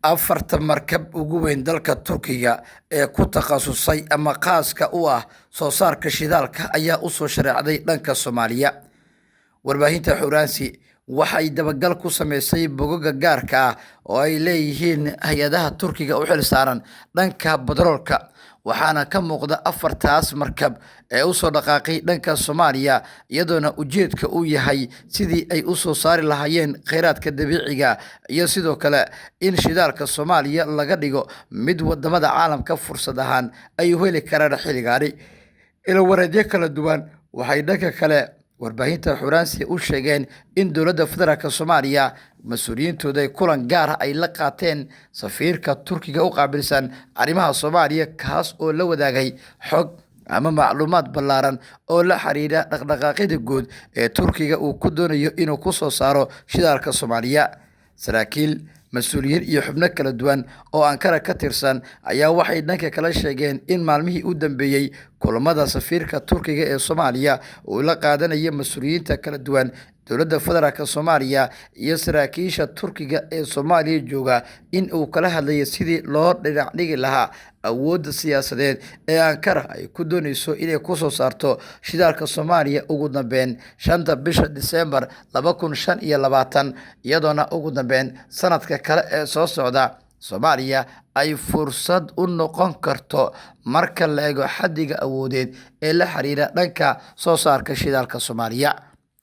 afarta markab ugu weyn dalka Turkiga ee ku takhasusay ama khaaska u ah soo saarka shidaalka ayaa u soo shareecday dhanka Soomaaliya. Warbaahinta Xuuraansi waxay dabagal ku sameysay bogagga gaarka ah oo ay leeyihiin hay'adaha Turkiga u xilsaaran dhanka batroolka, waxaana ka muuqda afartaas markab ee u soo dhaqaaqay dhanka Soomaaliya, iyadoona ujeedka uu yahay sidii ay u soo saari lahaayeen kheyraadka dabiiciga iyo sidoo kale in shidaalka Soomaaliya laga dhigo mid wadamada caalamka fursad ahaan ay u heli karaan xilligaani. Ilwareedyo kala duwan waxay dhanka kale warbaahinta Xuuraansi u sheegeen in dowladda federaalka Soomaaliya mas'uuliyiintooda kulan gaar ah ay la qaateen safiirka Turkiga u qaabilsan arrimaha Soomaaliya, kaas oo la wadaagay xog ama macluumaad ballaaran oo la xiriira dhaqdhaqaaqyada guud ee Turkiga uu ku doonayo inuu ku soo saaro shidaalka Soomaaliya. Saraakiil, mas'uuliyiin iyo xubno kala duwan oo Ankara ka tirsan ayaa waxay dhanka kale sheegeen in maalmihii u dambeeyay kulamada safiirka Turkiga ee Soomaaliya uu la qaadanayay mas'uuliyiinta kala duwan dowladda federaalka Soomaaliya iyo saraakiisha Turkiga ee Soomaaliya jooga in uu kala hadlayo sidii loo dhinac dhigi lahaa awoodda siyaasadeed ee Ankara ay ku doonayso inay ku soo saarto shidaalka Soomaaliya ugu dambeyn 5 bisha Diseembar 2025, iyadoona ugu dambeyn sanadka kale ee soo socda Soomaaliya ay fursad u noqon karto marka la eego xaddiga awoodeed ee la xiriira dhanka soo saarka shidaalka Soomaaliya.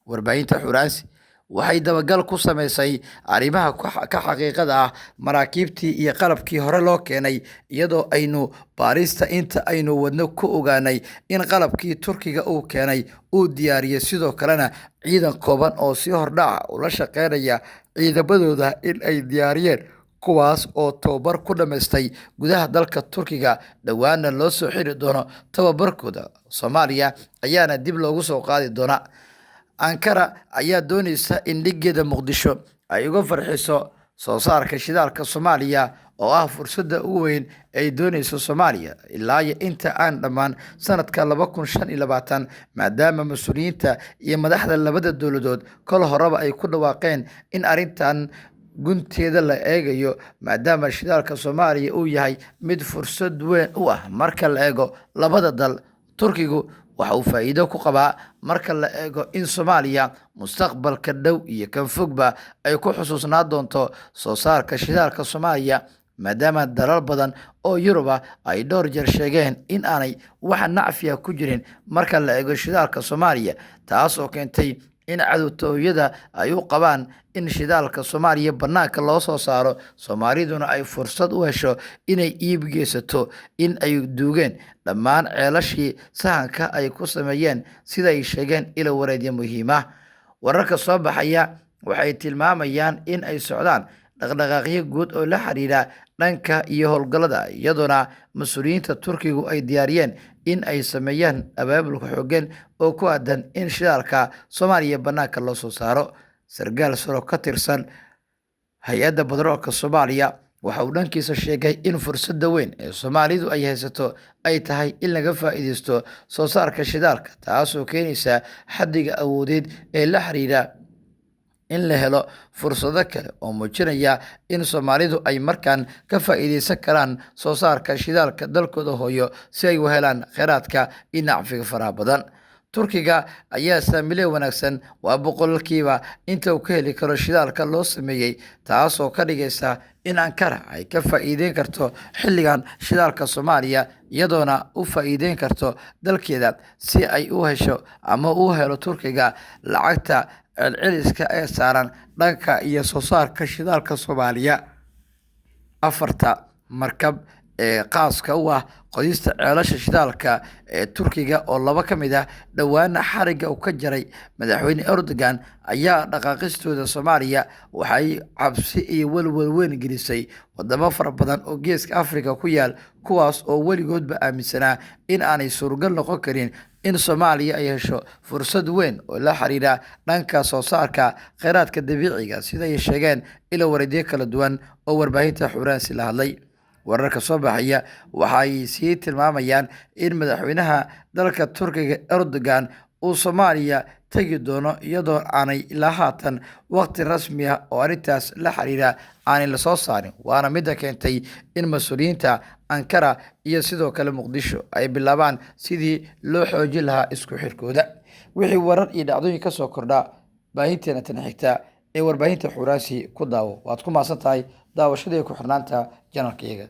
Warbaahinta Xuuraansi waxay dabagal ku sameysay arrimaha ka xaqiiqada ah maraakiibtii iyo qalabkii hore loo keenay, iyadoo aynu baarista inta aynu wadno ku ogaanay in qalabkii Turkiga uu keenay uu diyaariyay, sidoo kalena ciidan kooban oo si hordhac ula shaqeynaya ciidamadooda in ay diyaariyeen, kuwaas oo tababar ku dhameystay gudaha dalka Turkiga, dhowaana loo soo xiri doono tababarkooda. Soomaaliya ayaana dib loogu soo qaadi doona. Ankara ayaa doonaysa in dhigeeda Muqdisho ay uga farxiso soo saarka shidaalka Soomaaliya oo ah fursadda ugu weyn ay doonayso Soomaaliya ilaa inta aan dhammaan sanadka 2025, maadaama mas'uuliyiinta iyo madaxda labada dowladood kol horeba ay ku dhawaaqeen in arrintan gunteeda la eegayo, maadaama shidaalka Soomaaliya uu yahay mid fursad weyn u ah marka la eego labada dal. Turkigu waxa uu faa'iido ku qabaa marka la eego in Soomaaliya mustaqbalka dhow iyo kan fogba ay ku xusuusnaan doonto soo saarka shidaalka Soomaaliya, maadaama dalal badan oo Yuruba ay dhowr jeer sheegeen in aanay wax nacfiya ku jirin marka la eego shidaalka Soomaaliya, taas oo keentay in cadowtooyada ay u qabaan in shidaalka Soomaaliya bannaanka loo soo saaro, Soomaaliduna ay fursad u hesho inay iib geysato in ay duugeen dhammaan ceelashii sahanka ay ku sameeyeen, sida ay sheegeen ilwareedyo muhiim ah. Wararka soo baxaya waxay tilmaamayaan in ay socdaan dhaqdhaqaaqyo guud oo la xiriira dhanka iyo howlgallada, iyadoona mas'uuliyiinta Turkigu ay diyaariyeen in ay sameeyaan abaabul xooggan oo ku aadan in shidaalka Soomaaliya bannaanka loo soo saaro. Sargaal sare ka tirsan hay'adda batroolka Soomaaliya waxa uu dhankiisa sheegay in fursadda weyn ee Soomaalidu ay haysato ay tahay in laga faa'iideysto soo saarka shidaalka, taasoo keenaysa xaddiga awoodeed ee la xiriira in la helo fursado kale oo muujinaya in Soomaalidu ay markaan ka faa'iideysan karaan soo saarka shidaalka dalkooda hooyo si ay u helaan kheyraadka iyo nacfiga faraha badan. Turkiga ayaa saamiley wanaagsan waa boqolkiiba inta uu ka heli karo shidaalka loo sameeyay, taasoo ka dhigaysa in Ankara ay ka faa'iideyn karto xilligan shidaalka Soomaaliya, iyadoona u faa'iideyn karto dalkeeda si ay u hesho ama u helo Turkiga lacagta celceliska ee saaran dhanka iyo soo saarka shidaalka Soomaaliya. Afarta markab ee khaaska u ah qodista ceelasha shidaalka ee Turkiga oo laba ka mid ah dhowaana xariga uu ka jaray madaxweyne Erdogan ayaa dhaqaaqistooda Soomaaliya waxay cabsi iyo walwal weyn gelisay wadamo fara badan oo geeska Afrika ku yaal, kuwaas oo weligoodba aaminsanaa in aanay suuragal noqon karin in Soomaaliya ay hesho fursad weyn oo la xiriira dhanka soo saarka kheyraadka dabiiciga, sida ay sheegeen ilwareedyo kala duwan oo warbaahinta Xuuraansi la hadlay. Wararka soo baxaya waxay sii tilmaamayaan in madaxweynaha dalka Turkiga Erdogan uu Soomaaliya tagi doono iyadoo aanay ilaa haatan waqti rasmi ah oo arrintaas la xiriira aanay la soo saarin, waana midda keentay in mas'uuliyiinta Ankara iyo sidoo kale Muqdisho ay bilaabaan sidii loo xoojin lahaa isku xirkooda. Wixii warar iyo dhacdooyin ka soo kordha baahinteena tan xigta ee warbaahinta Xuraansi ku daawo. Waad ku mahadsan tahay daawashada iyo ku xirnaanta channelkayga.